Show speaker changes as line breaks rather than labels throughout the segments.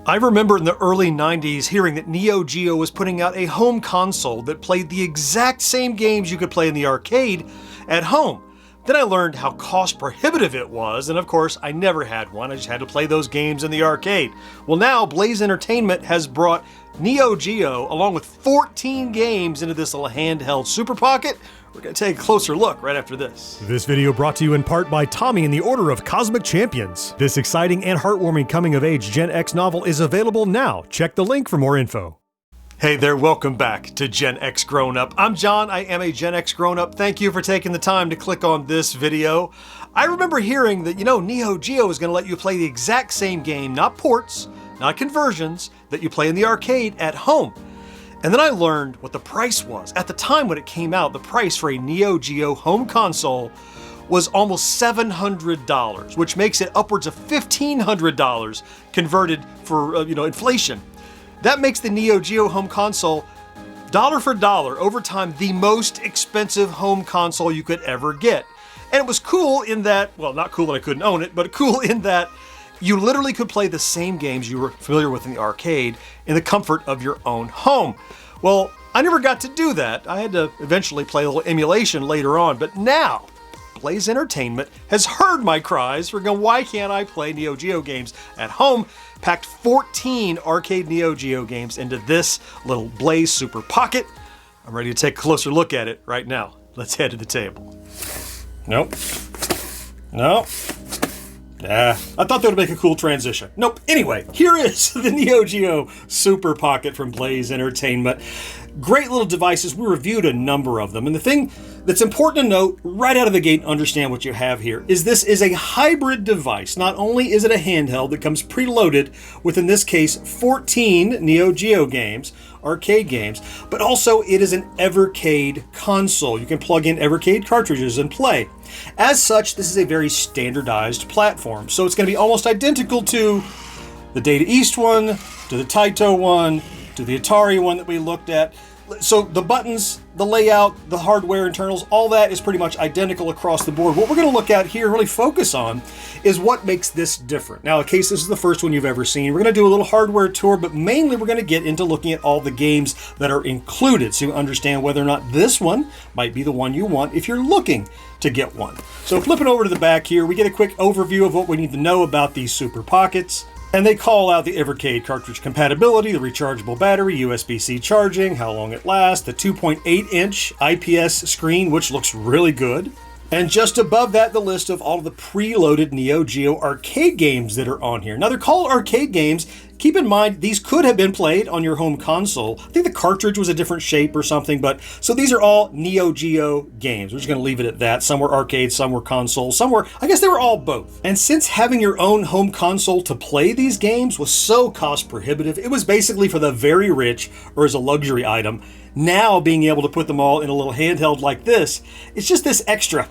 I remember in the early 90s hearing that Neo Geo was putting out a home console that played the exact same games you could play in the arcade at home. Then I learned how cost prohibitive it was, and of course I never had one, I just had to play those games in the arcade. Well, now Blaze Entertainment has brought Neo Geo along with 14 games into this little handheld Super Pocket. We're going to take a closer look right after this.
This video brought to you in part by Tommy and the Order of Cosmic Champions. This exciting and heartwarming coming-of-age Gen X novel is available now. Check the link for more info.
Hey there, welcome back to GenXGrownUp. I'm John, I am a GenXGrownUp. Thank you for taking the time to click on this video. I remember hearing that, Neo Geo is going to let you play the exact same game, not ports, not conversions, that you play in the arcade at home. And then I learned what the price was. At the time when it came out, the price for a Neo Geo home console was almost $700, which makes it upwards of $1,500 converted for, inflation. That makes the Neo Geo home console, dollar for dollar, over time, the most expensive home console you could ever get. And it was cool in that, well, not cool that I couldn't own it, but cool in that you literally could play the same games you were familiar with in the arcade in the comfort of your own home. Well, I never got to do that. I had to eventually play a little emulation later on, but now Blaze Entertainment has heard my cries for going, why can't I play Neo Geo games at home? Packed 14 arcade Neo Geo games into this little Blaze Super Pocket. I'm ready to take a closer look at it right now. Let's head to the table. Nope. I thought that would make a cool transition. Nope. Anyway, here is the Neo Geo Super Pocket from Blaze Entertainment. Great little devices. We reviewed a number of them. And the thing that's important to note right out of the gate and understand what you have here is this is a hybrid device. Not only is it a handheld that comes preloaded with, in this case, 14 Neo Geo games, arcade games, but also it is an Evercade console. You can plug in Evercade cartridges and play. As such, this is a very standardized platform. So it's going to be almost identical to the Data East one, to the Taito one, to the Atari one that we looked at. So the buttons, the layout, the hardware internals, all that is pretty much identical across the board. What we're going to look at here and really focus on is what makes this different. Now, in case this is the first one you've ever seen, we're going to do a little hardware tour, but mainly we're going to get into looking at all the games that are included so you understand whether or not this one might be the one you want if you're looking to get one. So flipping over to the back here, we get a quick overview of what we need to know about these Super Pockets. And they call out the Evercade cartridge compatibility, the rechargeable battery, USB-C charging, how long it lasts, the 2.8-inch IPS screen, which looks really good. And just above that, the list of all of the preloaded Neo Geo arcade games that are on here. Now, they're called arcade games. Keep in mind, these could have been played on your home console. I think the cartridge was a different shape or something, but so these are all Neo Geo games. We're just going to leave it at that. Some were arcade, some were console, some were, I guess they were all both. And since having your own home console to play these games was so cost prohibitive, it was basically for the very rich or as a luxury item. Now, being able to put them all in a little handheld like this, it's just this extra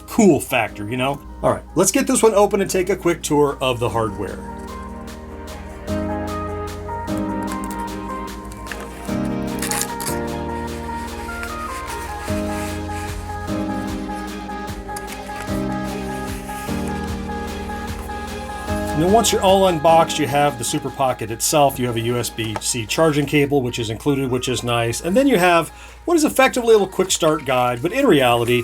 cool factor, All right, let's get this one open and take a quick tour of the hardware. And then once you're all unboxed, you have the Super Pocket itself. You have a USB-C charging cable, which is included, which is nice. And then you have what is effectively a little quick start guide, but in reality,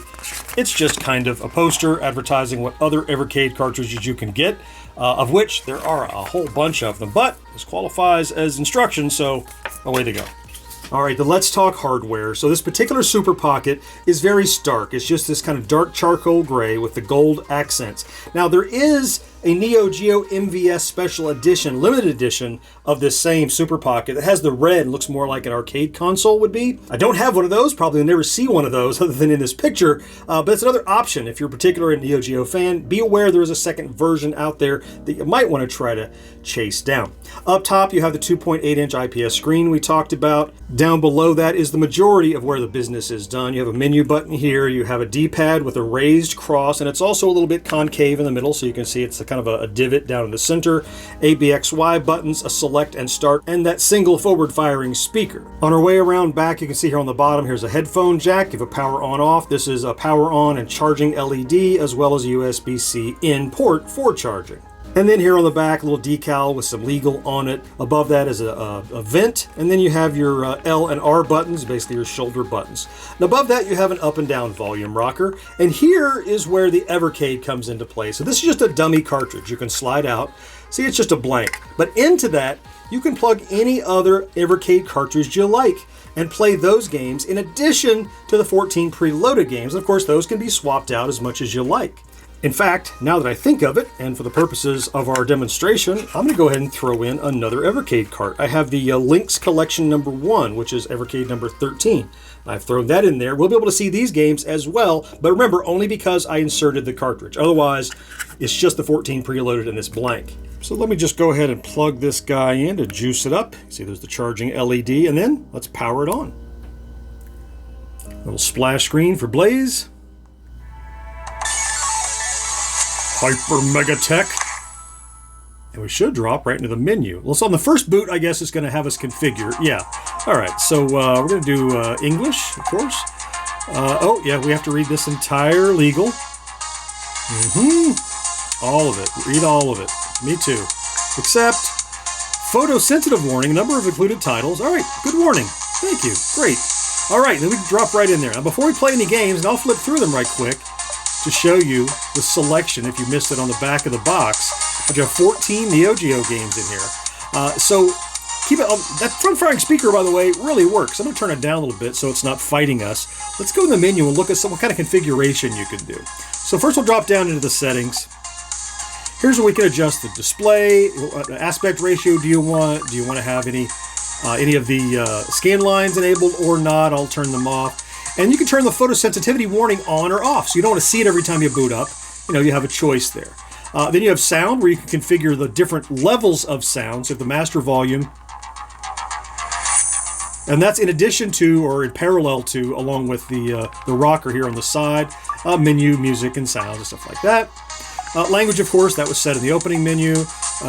it's just kind of a poster advertising what other Evercade cartridges you can get, of which there are a whole bunch of them. But this qualifies as instructions, so away to go. All right, then let's talk hardware. So this particular Super Pocket is very stark. It's just this kind of dark charcoal gray with the gold accents. Now, there is a Neo Geo MVS Special Edition, limited edition of this same Super Pocket that has the red, looks more like an arcade console would be. I don't have one of those, probably will never see one of those other than in this picture, but it's another option if you're particularly a Neo Geo fan. Be aware there is a second version out there that you might want to try to chase down. Up top, you have the 2.8-inch IPS screen we talked about. Down below that is the majority of where the business is done. You have a menu button here, you have a D-pad with a raised cross, and it's also a little bit concave in the middle, so you can see it's kind of a divot down in the center. ABXY buttons, a select and start, and that single forward-firing speaker. On our way around back, you can see here on the bottom, here's a headphone jack. You have a power on-off. This is a power on and charging LED, as well as a USB-C in port for charging. And then here on the back, a little decal with some legal on it. Above that is a vent, and then you have your L and R buttons, basically your shoulder buttons. And above that, you have an up and down volume rocker. And here is where the Evercade comes into play. So this is just a dummy cartridge. You can slide out. See, it's just a blank. But into that, you can plug any other Evercade cartridge you like and play those games in addition to the 14 preloaded games. And of course, those can be swapped out as much as you like. In fact, now that I think of it, and for the purposes of our demonstration, I'm going to go ahead and throw in another Evercade cart. I have the Lynx Collection number 1, which is Evercade number 13. I've thrown that in there. We'll be able to see these games as well, but remember, only because I inserted the cartridge. Otherwise, it's just the 14 preloaded in this blank. So let me just go ahead and plug this guy in to juice it up. See, there's the charging LED, and then let's power it on. Little splash screen for Blaze. HyperMegaTech. And we should drop right into the menu. Well, so on the first boot, I guess it's going to have us configure. Yeah. All right. So we're going to do English, of course. Oh, yeah, we have to read this entire legal. All of it. Read all of it. Me too. Except photosensitive warning, number of included titles. All right. Good warning. Thank you. Great. All right. Then we can drop right in there. Now, before we play any games, and I'll flip through them right quick to show you the selection, if you missed it on the back of the box. But you have 14 Neo Geo games in here. So keep it. That front-firing speaker, by the way, really works. I'm going to turn it down a little bit so it's not fighting us. Let's go in the menu and look at what kind of configuration you can do. So first we'll drop down into the settings. Here's where we can adjust the display. What aspect ratio do you want? Do you want to have any of the scan lines enabled or not? I'll turn them off. And you can turn the photosensitivity warning on or off, so you don't want to see it every time you boot up. You know, you have a choice there. Then you have sound, where you can configure the different levels of sound. So you have the master volume. And that's in addition to, or in parallel to, along with the rocker here on the side, menu, music, and sound, and stuff like that. Language, of course, that was set in the opening menu.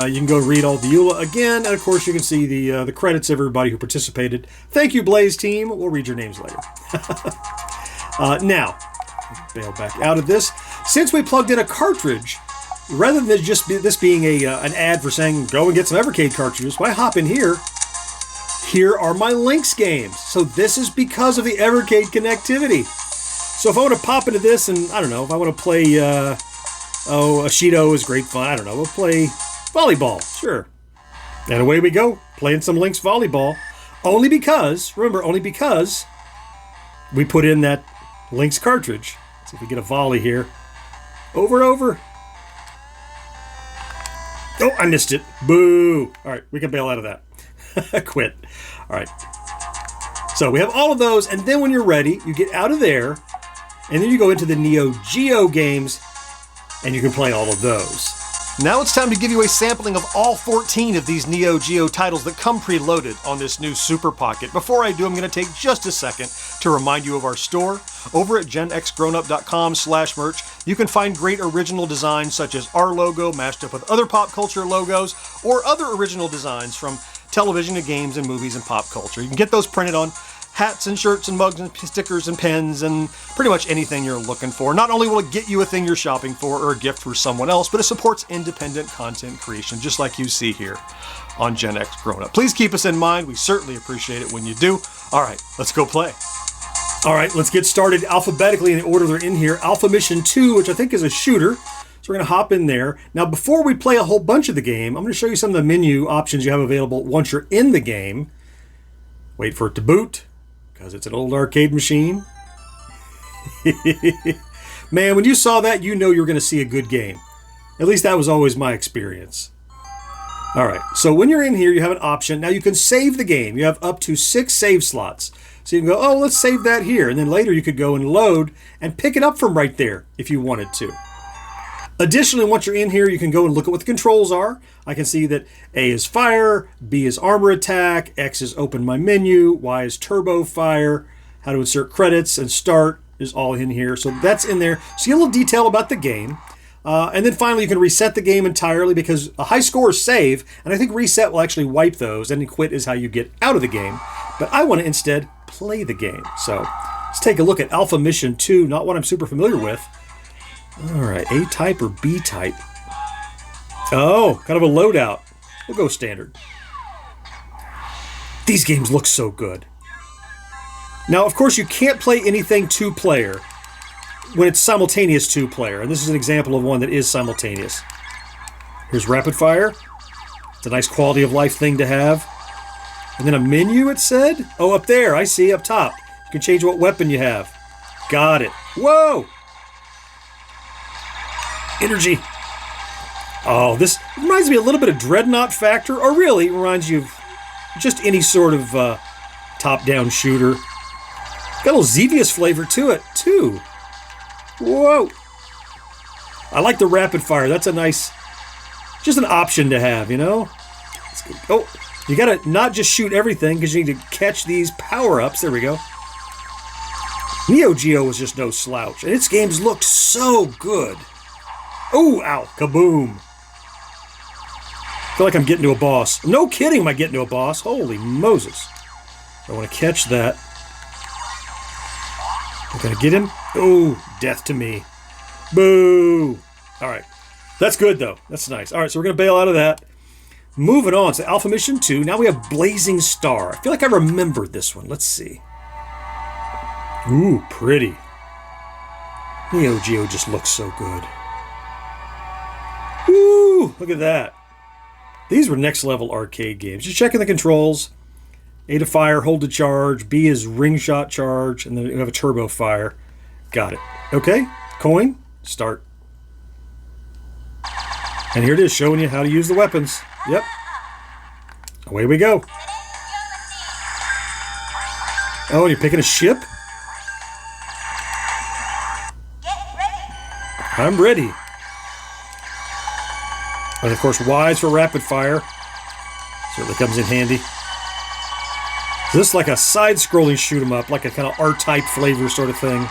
You can go read all the EULA again, and of course you can see the credits of everybody who participated. Thank you, Blaze team. We'll read your names later. Now, bail back out of this. Since we plugged in a cartridge, rather than just this being an ad for saying go and get some Evercade cartridges, why hop in here? Here are my Lynx games. So this is because of the Evercade connectivity. So if I want to pop into this, and I don't know, if I want to play, Shido is great fun. I don't know, we'll play volleyball, sure. And away we go, playing some Lynx volleyball. Only because we put in that Lynx cartridge. Let's see if we get a volley here. Over and over. Oh, I missed it. Boo. All right, we can bail out of that. Quit. All right. So we have all of those, and then when you're ready, you get out of there, and then you go into the Neo Geo games, and you can play all of those. Now it's time to give you a sampling of all 14 of these Neo Geo titles that come preloaded on this new Super Pocket. Before I do, I'm going to take just a second to remind you of our store. Over at GenXGrownUp.com/merch, you can find great original designs such as our logo matched up with other pop culture logos, or other original designs from television to games and movies and pop culture. You can get those printed on hats and shirts and mugs and stickers and pens and pretty much anything you're looking for. Not only will it get you a thing you're shopping for or a gift for someone else, but it supports independent content creation, just like you see here on GenXGrownUp. Please keep us in mind. We certainly appreciate it when you do. All right, let's go play. All right, let's get started alphabetically in the order they're in here. Alpha Mission 2, which I think is a shooter. So we're going to hop in there. Now, before we play a whole bunch of the game, I'm going to show you some of the menu options you have available once you're in the game. Wait for it to boot, because it's an old arcade machine. Man, when you saw that, you know you're going to see a good game. At least that was always my experience. All right, so when you're in here, you have an option. Now you can save the game. You have up to 6 save slots. So you can go, oh, let's save that here. And then later you could go and load and pick it up from right there if you wanted to. Additionally, once you're in here, you can go and look at what the controls are. I can see that A is fire, B is armor attack, X is open my menu, Y is turbo fire, how to insert credits, and start is all in here. So that's in there. So you get a little detail about the game. And then finally, you can reset the game entirely because a high score is save, and I think reset will actually wipe those, and quit is how you get out of the game. But I want to instead play the game. So let's take a look at Alpha Mission 2, not what I'm super familiar with. All right, A-type or B-type? Oh, kind of a loadout. We'll go standard. These games look so good. Now, of course, you can't play anything two-player when it's simultaneous two-player, and this is an example of one that is simultaneous. Here's rapid fire. It's a nice quality of life thing to have. And then a menu, it said? Oh, up there, I see, up top. You can change what weapon you have. Got it. Whoa! Energy. Oh, this reminds me a little bit of Dreadnought Factor, or really, it reminds you of just any sort of top-down shooter. Got a little Xevious flavor to it, too. Whoa! I like the rapid fire. That's a nice, just an option to have, you know? Oh, you gotta not just shoot everything, because you need to catch these power-ups. There we go. Neo Geo was just no slouch, and its games looked so good. Oh, ow, kaboom. I feel like I'm getting to a boss. No kidding, am I getting to a boss? Holy Moses. I want to catch that. I'm gonna get him. Oh, death to me. Boo. All right. That's good, though. That's nice. All right, so we're going to bail out of that. Moving on to Alpha Mission 2. Now we have Blazing Star. I feel like I remembered this one. Let's see. Ooh, pretty. Neo Geo just looks so good. Woo! Look at that. These were next level arcade games. Just checking the controls. A to fire, hold to charge. B is ring shot charge. And then you have a turbo fire. Got it. Okay. Coin. Start. And here it is, showing you how to use the weapons. Yep. Away we go. Oh, and you're picking a ship? I'm ready. And of course, Y is for rapid fire. Certainly comes in handy. So this is like a side-scrolling shoot-'em-up, like a kind of R-type flavor sort of thing.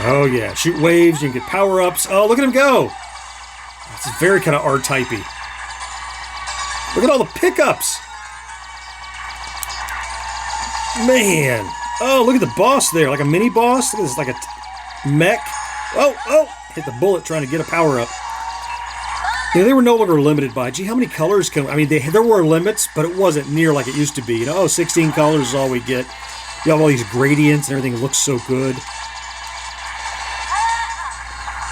Oh yeah, shoot waves, you can get power-ups. Oh, look at him go! It's very kind of R-typey. Look at all the pickups! Man! Oh, look at the boss there, like a mini-boss. Look at this, like a mech. Oh! Hit the bullet trying to get a power-up. You know, they were no longer limited by, gee, how many colors can... I mean, there were limits, but it wasn't near like it used to be. You know, 16 colors is all we get. You have all these gradients and everything looks so good.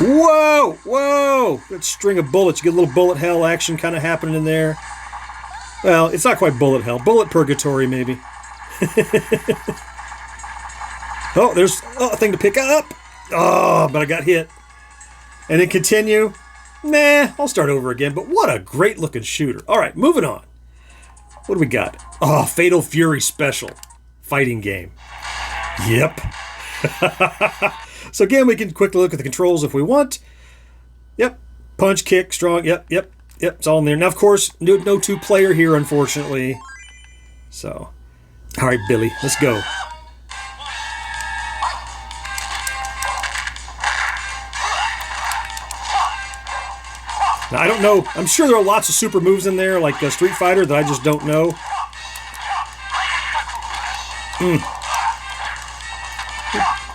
Whoa! That string of bullets. You get a little bullet hell action kind of happening in there. Well, it's not quite bullet hell. Bullet purgatory, maybe. Oh, there's a thing to pick up. Oh, but I got hit. And then continue. Nah, I'll start over again, but what a great looking shooter. All right, moving on. What do we got? Oh, Fatal Fury Special. Fighting game. Yep. So again, we can quickly look at the controls if we want. Yep. Punch, kick, strong. Yep. It's all in there. Now, of course, no two-player here, unfortunately. So, all right, Billy, let's go. Now, I don't know. I'm sure there are lots of super moves in there, like Street Fighter, that I just don't know.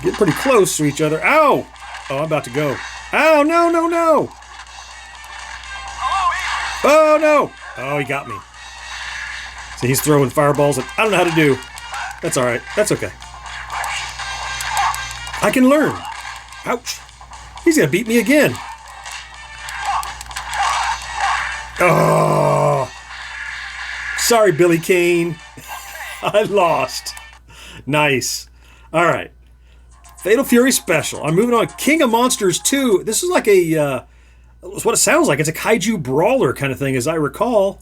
Get pretty close to each other. Ow! Oh, I'm about to go. Ow, no! Oh, no! Oh, he got me. So he's throwing fireballs that I don't know how to do. That's all right. That's okay. I can learn. Ouch. He's going to beat me again. Oh, sorry, Billy Kane. I lost. Nice. All right. Fatal Fury Special. I'm moving on. King of Monsters 2. This is like a, what it sounds like. It's a kaiju brawler kind of thing, as I recall.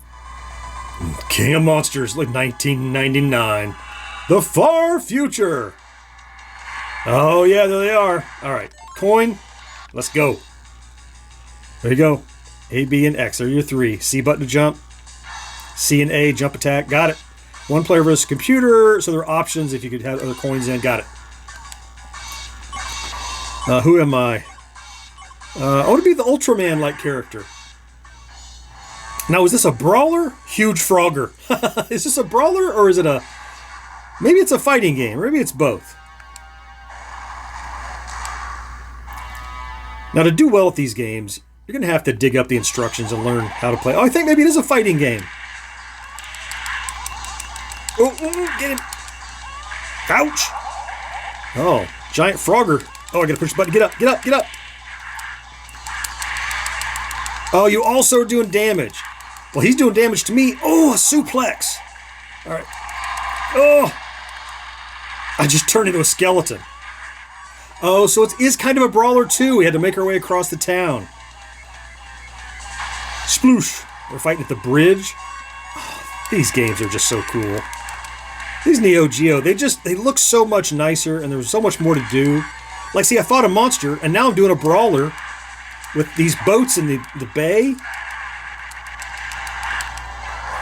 King of Monsters, like 1999. The far future. Oh, yeah, there they are. All right. Coin. Let's go. There you go. A, B, and X are your three. C button to jump. C and A, jump attack. Got it. One player versus computer, so there are options if you could have other coins in. Got it. Who am I? I want to be the Ultraman-like character. Now, is this a brawler? Huge Frogger. Is this a brawler, or is it a... Maybe it's a fighting game, or maybe it's both. Now, to do well at these games, You're going to have to dig up the instructions and learn how to play. Oh, I think maybe it is a fighting game. Oh, get him. Ouch. Oh, giant frogger. Oh, I got to push the button. Get up, get up, get up. Oh, you also are doing damage. Well, he's doing damage to me. Oh, a suplex. All right. Oh. I just turned into a skeleton. Oh, so it is kind of a brawler too. We had to make our way across the town. Sploosh. We're fighting at the bridge. Oh, these games are just so cool. These Neo Geo, they look so much nicer, and there's so much more to do. Like, see, I fought a monster, and now I'm doing a brawler with these boats in the bay.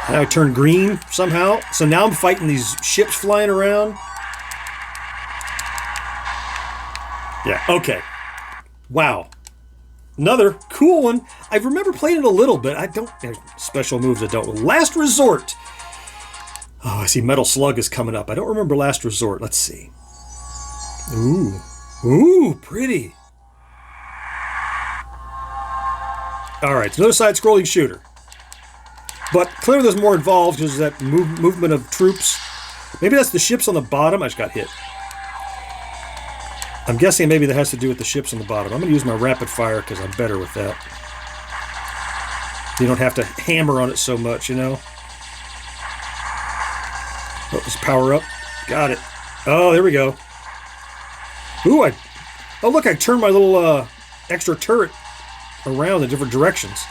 And I turned green somehow. So now I'm fighting these ships flying around. Yeah, okay. Wow. Another cool one. I remember playing it a little bit. There's special moves I don't. Last Resort. Oh, I see Metal Slug is coming up. I don't remember Last Resort. Let's see. Ooh. Ooh, pretty. Alright, it's another side-scrolling shooter. But clearly there's more involved because there's that movement of troops. Maybe that's the ships on the bottom. I just got hit. I'm guessing maybe that has to do with the ships on the bottom. I'm going to use my rapid fire because I'm better with that. You don't have to hammer on it so much, you know? Oh, let's power up. Got it. Oh, there we go. Ooh, oh, look, I turned my little extra turret around in different directions.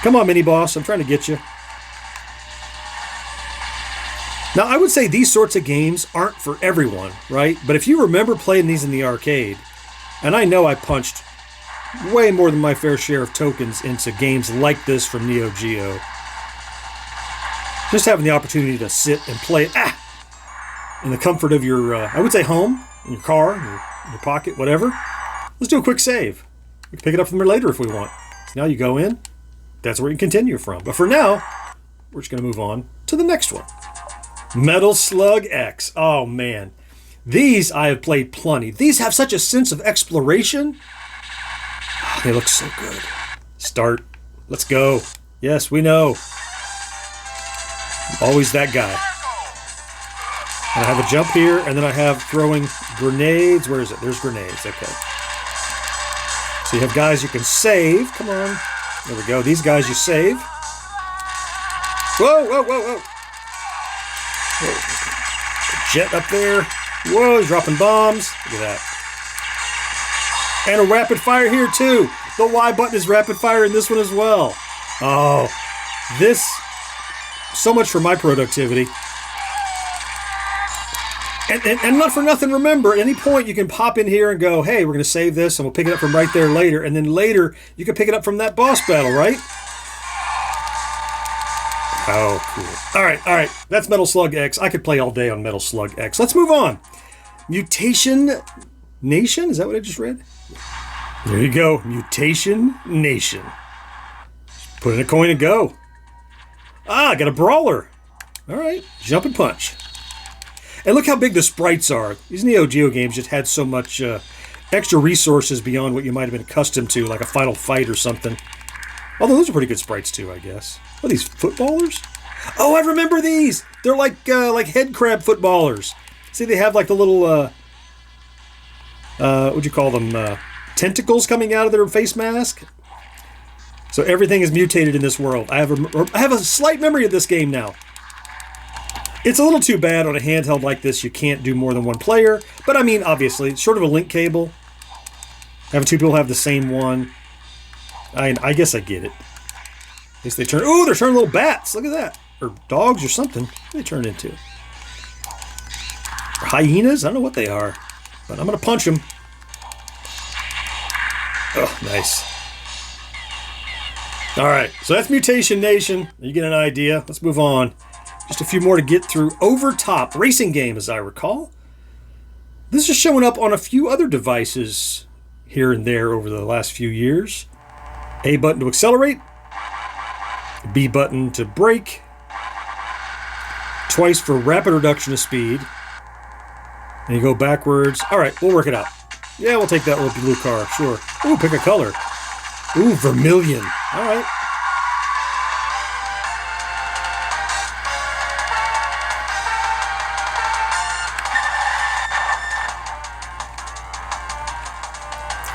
Come on, mini-boss. I'm trying to get you. Now, I would say these sorts of games aren't for everyone, right? But if you remember playing these in the arcade, and I know I punched way more than my fair share of tokens into games like this from Neo Geo, just having the opportunity to sit and play it in the comfort of your, I would say home, in your car, in your pocket, whatever. Let's do a quick save. We can pick it up from there later if we want. So now you go in. That's where you can continue from. But for now, we're just going to move on to the next one. Metal Slug X. Oh, man. These I have played plenty. These have such a sense of exploration. They look so good. Start. Let's go. Yes, we know. Always that guy. And I have a jump here, and then I have throwing grenades. Where is it? There's grenades. Okay. So you have guys you can save. Come on. There we go. These guys you save. Whoa, whoa, whoa, whoa. Whoa. Jet up there. Whoa, he's dropping bombs. Look at that. And a rapid fire here, too. The Y button is rapid fire in this one as well. Oh, this... So much for my productivity. And not for nothing, remember, at any point you can pop in here and go, hey, we're going to save this, and we'll pick it up from right there later. And then later, you can pick it up from that boss battle, right? Oh, cool. All right. That's Metal Slug X. I could play all day on Metal Slug X. Let's move on. Mutation Nation? Is that what I just read? There you go. Mutation Nation. Put in a coin and go. Ah, I got a brawler. All right. Jump and punch. And look how big the sprites are. These Neo Geo games just had so much extra resources beyond what you might have been accustomed to, like a Final Fight or something. Although those are pretty good sprites too, I guess. What are these, footballers? Oh, I remember these! They're like head crab footballers. See, they have like the little, what'd you call them? Tentacles coming out of their face mask? So everything is mutated in this world. I have a slight memory of this game now. It's a little too bad on a handheld like this you can't do more than one player, but I mean, obviously, it's sort of a link cable. Having two people have the same one. I guess I get it. At least they turn... Ooh, they're turning little bats! Look at that! Or dogs or something. What do they turn into? Or hyenas? I don't know what they are. But I'm going to punch them. Oh, nice. Alright, so that's Mutation Nation. You get an idea. Let's move on. Just a few more to get through. Overtop racing game, as I recall. This is showing up on a few other devices here and there over the last few years. A button to accelerate. B button to brake. Twice for rapid reduction of speed. And you go backwards. Alright, we'll work it out. Yeah, we'll take that little blue car, sure. Ooh, pick a color. Ooh, vermilion. All right.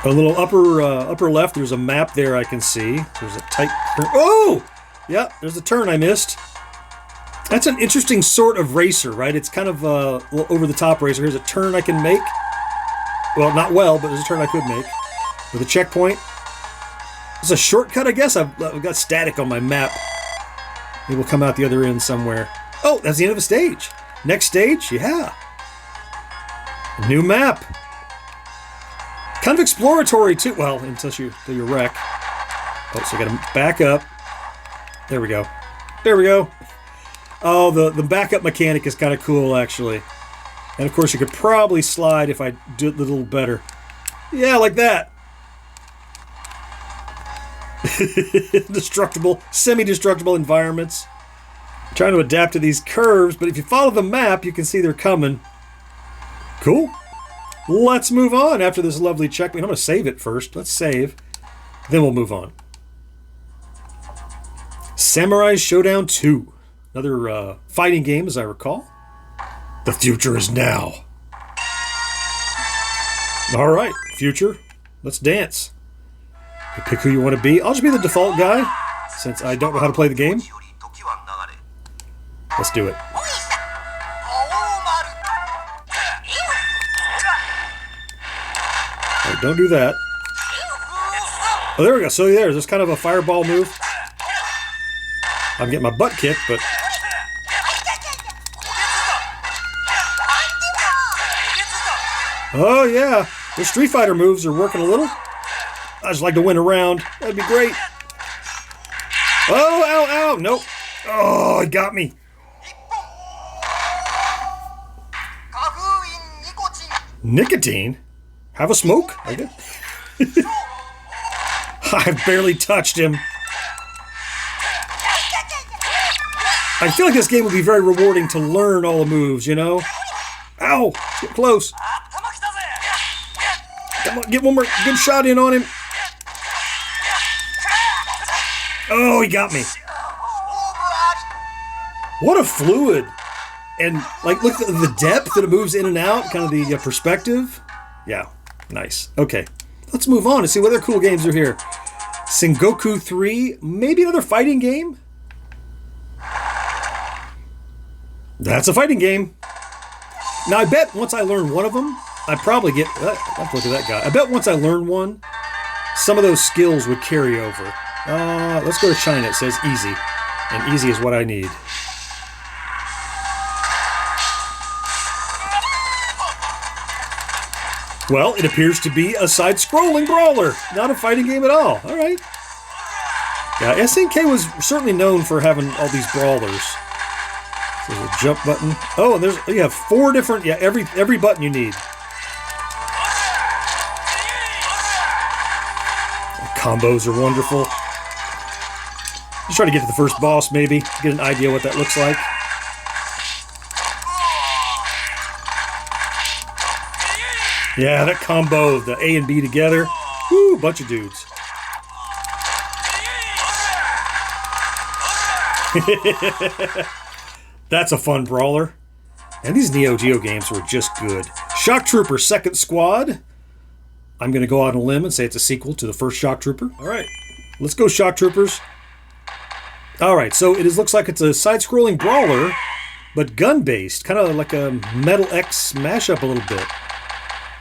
A little upper left, there's a map there I can see. There's a tight turn. Oh! Yeah, there's a turn I missed. That's an interesting sort of racer, right? It's kind of a little over-the-top racer. Here's a turn I can make. Well, not well, but there's a turn I could make. With a checkpoint. It's a shortcut, I guess. I've got static on my map. Maybe we'll come out the other end somewhere. Oh, that's the end of a stage. Next stage? Yeah. New map. Kind of exploratory, too. Well, until you wreck. Oh, so I gotta back up. There we go. There we go. Oh, the backup mechanic is kind of cool, actually. And, of course, you could probably slide if I did it a little better. Yeah, like that. Destructible, semi-destructible environments. I'm trying to adapt to these curves, but if you follow the map, you can see they're coming. Cool. Let's move on after this lovely checkpoint. I'm going to save it first. Let's save. Then we'll move on. Samurai Shodown II. Another fighting game, as I recall. The future is now. All right, future. Let's dance. You pick who you want to be. I'll just be the default guy, since I don't know how to play the game. Let's do it. Right, don't do that. Oh, there we go. So there's kind of a fireball move. I'm getting my butt kicked, but... Oh, yeah. The Street Fighter moves are working a little. I just like to win a round. That'd be great. Oh, ow, ow. Nope. Oh, it got me. Nicotine? Have a smoke? I guess. I've barely touched him. I feel like this game would be very rewarding to learn all the moves, you know? Ow! Get close. Come on, get one more good shot in on him. Oh, he got me. What a fluid. And, like, look at the depth that it moves in and out, kind of the perspective. Yeah, nice. Okay, let's move on and see what other cool games are here. Sengoku 3, maybe another fighting game? That's a fighting game. Now, I bet once I learn one of them, I probably get... Look at that guy. I bet once I learn one, some of those skills would carry over. Let's go to China. It says easy. And easy is what I need. Well, it appears to be a side-scrolling brawler. Not a fighting game at all. All right. Yeah, SNK was certainly known for having all these brawlers. There's a jump button. Oh, and you have 4 different... Yeah, every button you need. Combos are wonderful. Just try to get to the first boss, maybe. Get an idea what that looks like. Yeah, that combo of the A and B together. Woo, bunch of dudes. That's a fun brawler. And these Neo Geo games were just good. Shock Trooper Second Squad. I'm going to go out on a limb and say it's a sequel to the first Shock Trooper. All right, let's go Shock Troopers. All right, so it looks like it's a side-scrolling brawler, but gun-based. Kind of like a Metal X mashup a little bit.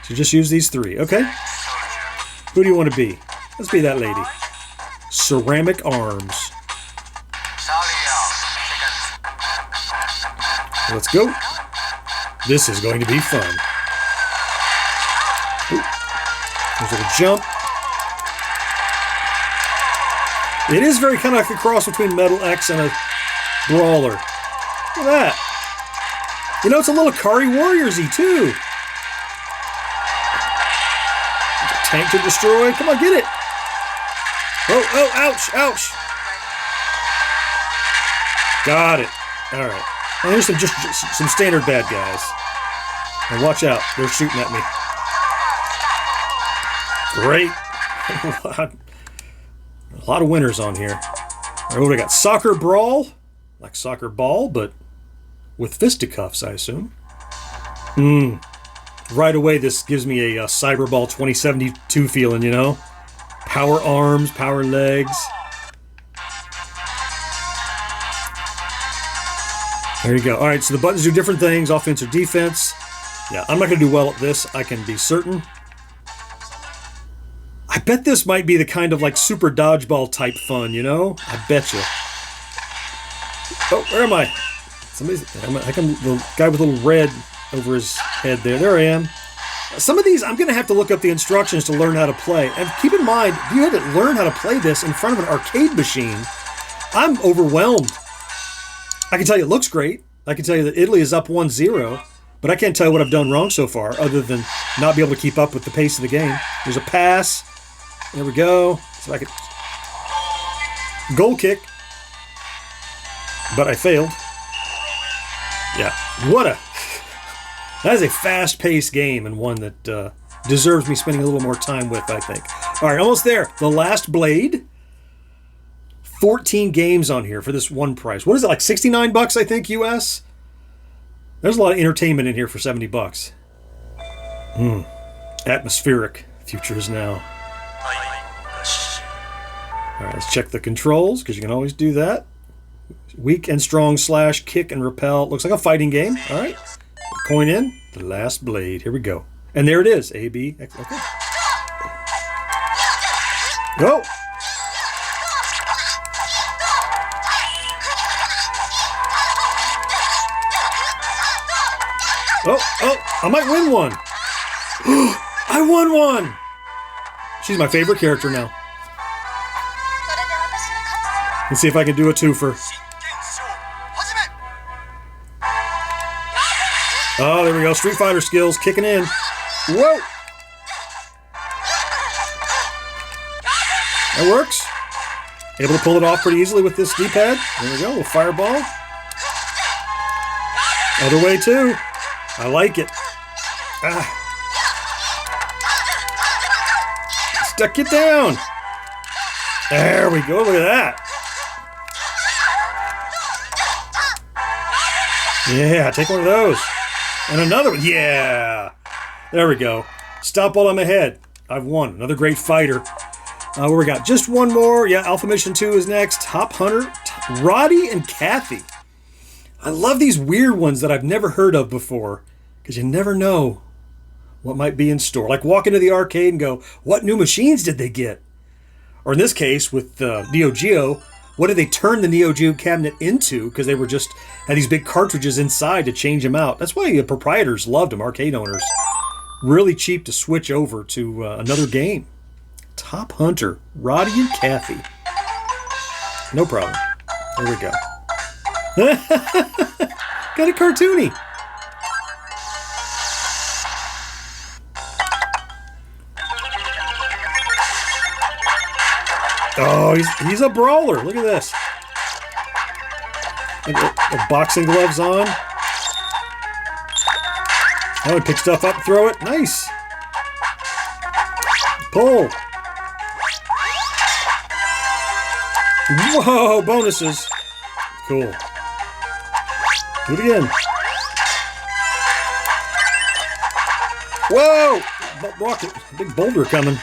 So just use these 3, okay? Who do you want to be? Let's be that lady. Ceramic Arms. Let's go. This is going to be fun. Ooh. There's a little jump. It is very kind of like a cross between Metal X and a brawler. Look at that. You know, it's a little Kari Warriors-y, too. Tank to destroy. Come on, get it. Oh, oh, ouch, ouch. Got it. All right. Well, here's just some standard bad guys. And watch out. They're shooting at me. Great. A lot of winners on here. All right, what do we got? Soccer Brawl. Like soccer ball, but with fisticuffs, I assume. Right away, this gives me a Cyberball 2072 feeling, you know? Power arms, power legs. There you go. All right, so the buttons do different things, offense or defense. Yeah, I'm not going to do well at this, I can be certain. I bet this might be the kind of like super dodgeball type fun, you know? I bet you. Oh, where am I? I can the guy with a little red over his head there. There I am. Some of these, I'm going to have to look up the instructions to learn how to play. And keep in mind, if you had to learn how to play this in front of an arcade machine, I'm overwhelmed. I can tell you it looks great. I can tell you that Italy is up 1-0, but I can't tell you what I've done wrong so far, other than not be able to keep up with the pace of the game. There's a pass. There we go. So I could... Goal kick. But I failed. Yeah. What a... That is a fast-paced game, and one that deserves me spending a little more time with, I think. All right, almost there. The Last Blade. 14 games on here for this one price. What is it, like 69 bucks, I think, US? There's a lot of entertainment in here for 70 bucks. Atmospheric. Future is now. All right, let's check the controls, because you can always do that. Weak and strong slash, kick and repel. Looks like a fighting game. All right. Coin in. The Last Blade. Here we go. And there it is. A, B, X. Okay. Go. Oh, I might win one. I won one. She's my favorite character now. Let's see if I can do a twofer. Oh, there we go. Street Fighter skills kicking in. Whoa! That works. Able to pull it off pretty easily with this D-pad. There we go. A little fireball. Other way, too. I like it. Stuck it down. There we go. Look at that. Yeah, take one of those. And another one. Yeah. There we go. Stop while I'm ahead. I've won. Another great fighter. What we got? Just one more. Yeah, Alpha Mission 2 is next. Top Hunter. Roddy and Cathy. I love these weird ones that I've never heard of before. Because you never know what might be in store. Like walk into the arcade and go, what new machines did they get? Or in this case, with Neo Geo, what did they turn the Neo Geo cabinet into? Because they were just had these big cartridges inside to change them out. That's why the proprietors loved them, arcade owners. Really cheap to switch over to another game. Top Hunter, Roddy and Cathy. No problem. There we go. Got a cartoony. Oh, he's a brawler. Look at this. The boxing gloves on. Oh, he pick stuff up, throw it. Nice. Pull. Whoa, bonuses. Cool. Do it again. Whoa! Rocket. Big boulder coming.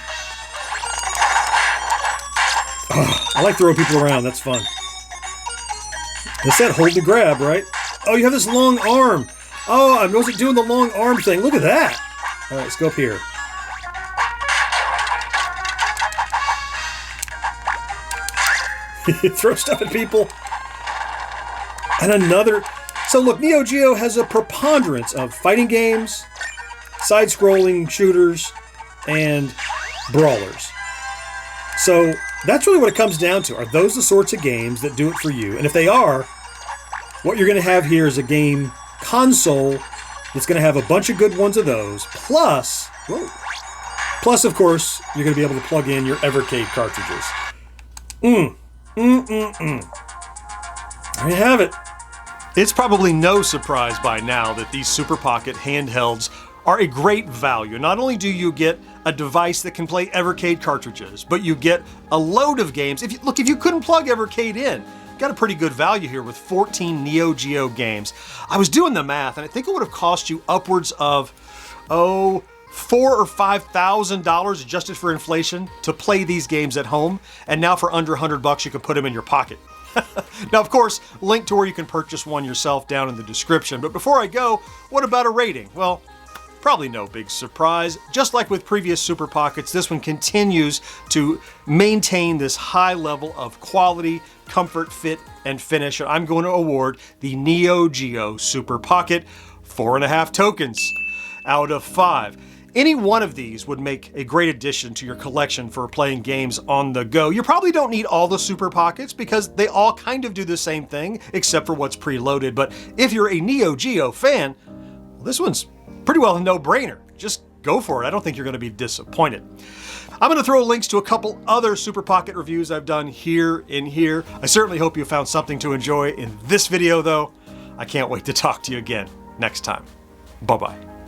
Oh, I like throwing people around. That's fun. It said hold to grab, right? Oh, you have this long arm. Oh, I wasn't doing the long arm thing. Look at that. All right, let's go up here. Throw stuff at people. And another. So look, Neo Geo has a preponderance of fighting games, side-scrolling shooters, and brawlers. So that's really what it comes down to. Are those the sorts of games that do it for you? And if they are, what you're going to have here is a game console that's going to have a bunch of good ones of those. Plus, of course, you're going to be able to plug in your Evercade cartridges. There you have it.
It's probably no surprise by now that these Super Pocket handhelds are a great value. Not only do you get
a device that can play Evercade cartridges, but you get a load of games. If you couldn't plug Evercade in, got a pretty good value here with 14 Neo Geo games. I was doing the math, and I think it would have cost you upwards of, $4,000 or $5,000 adjusted for inflation to play these games at home. And now for under $100, you can put them in your pocket. Now, of course, link to where you can purchase one yourself down in the description. But before I go, what about a rating? Well, probably no big surprise. Just like with previous Super Pockets, this one continues to maintain this high level of quality, comfort, fit, and finish. I'm going to award the Neo Geo Super Pocket 4.5 tokens out of 5. Any one of these would make a great addition to your collection for playing games on the go. You probably don't need all the Super Pockets because they all kind of do the same thing, except for what's preloaded. But if you're a Neo Geo fan, well, this one's pretty well a no-brainer. Just go for it. I don't think you're going to be disappointed. I'm going to throw links to a couple other Super Pocket reviews I've done here in here. I certainly hope you found something to enjoy in this video, though. I can't wait to talk to you again next time. Bye-bye.